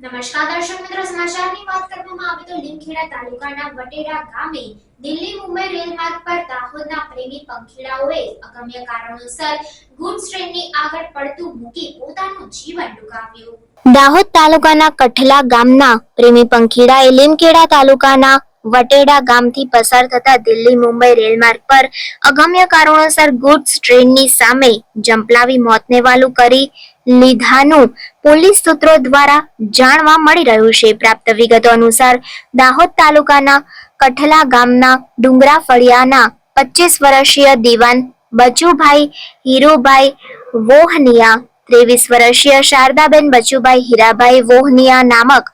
નમસ્કાર દર્શક મિત્રો, સમાચારની વાત કરવામાં આવે તો લીમખેડા તાલુકાના વટેડા ગામે દિલ્હી મુંબઈ રેલમાર્ગ પર દાહોદના પ્રેમી પંખીડાઓએ અગમ્ય કારણોસર ગુડ્સ ટ્રેનની આગળ પડતું મૂકી પોતાનું જીવન ટૂંકાવ્યું. દાહોદ તાલુકાના કઠલા ગામના પ્રેમી પંખીડાએ લીમખેડા તાલુકાના વટેડા ગામથી પસાર થતા દિલ્હી મુંબઈ રેલમાર્ગ પર અગમ્ય કારણોસર ગુડ્સ ટ્રેનની સામે જંપલાવી મોતને વાલું કરી લીધાનું પોલીસ સૂત્રો દ્વારા જાણવા મળી રહ્યું છે. પ્રાપ્ત વિગતો અનુસાર દાહોદ તાલુકાના કઠલા ગામના ડુંગરા ફળિયાના 25 વર્ષીય દીવાન બચુભાઈ હીરુભાઈ વોહનિયા, 23 વર્ષીય શારદાબેન બચુભાઈ હીરાભાઈ વોહનિયા નામક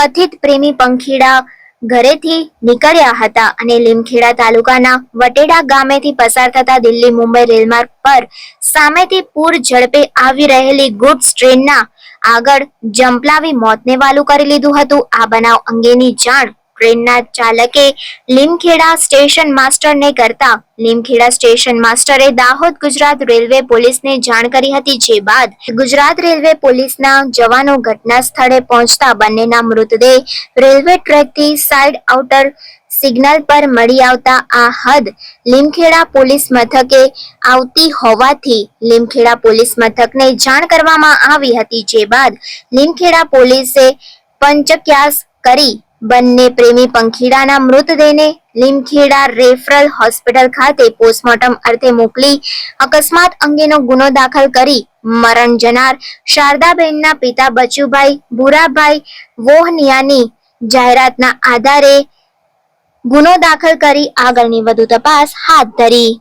કથિત પ્રેમી પંખીડા ઘરેથી નીકળ્યા હતા અને લીમખેડા તાલુકાના વટેડા ગામેથી પસાર થતા દિલ્હી મુંબઈ રેલમાર્ગ પર સામેથી પૂર ઝડપે આવી રહેલી ગુડ્સ ટ્રેનના આગળ જંપલાવી મોતને વાલું કરી લીધું હતું. આ બનાવ અંગેની જાણ ટ્રેનના ચાલકે લીમખેડા સ્ટેશન માસ્ટરને કરતા લીમખેડા સ્ટેશન માસ્ટરે દાહોદ ગુજરાત રેલવે પોલીસને જાણ કરી હતી. જે બાદ ગુજરાત રેલવે પોલીસના જવાનો ઘટના સ્થળે પહોંચતા બંનેના મૃતદેહ રેલવે ટ્રેકથી સાઇડ આઉટર સિગ્નલ પર મળી આવતા આ હદ લીમખેડા પોલીસ મથકે આવતી હોવાથી લીમખેડા પોલીસ મથકને જાણ કરવામાં આવી હતી. જે બાદ લીમખેડા પોલીસે પંચક્યાસ કરી બંને પ્રેમી પંખીડાના મૃતદેહને લીમખેડા રેફરલ હોસ્પિટલ ખાતે પોસ્ટમોર્ટમ અર્થે મોકલી અકસ્માત અંગેનો ગુનો દાખલ કરી મરણ જનાર શારદાબેનના પિતા બચુભાઈ ભુરાભાઈ વોહનિયાની જાહેરાતના આધારે ગુનો દાખલ કરી આગળની વધુ તપાસ હાથ ધરી.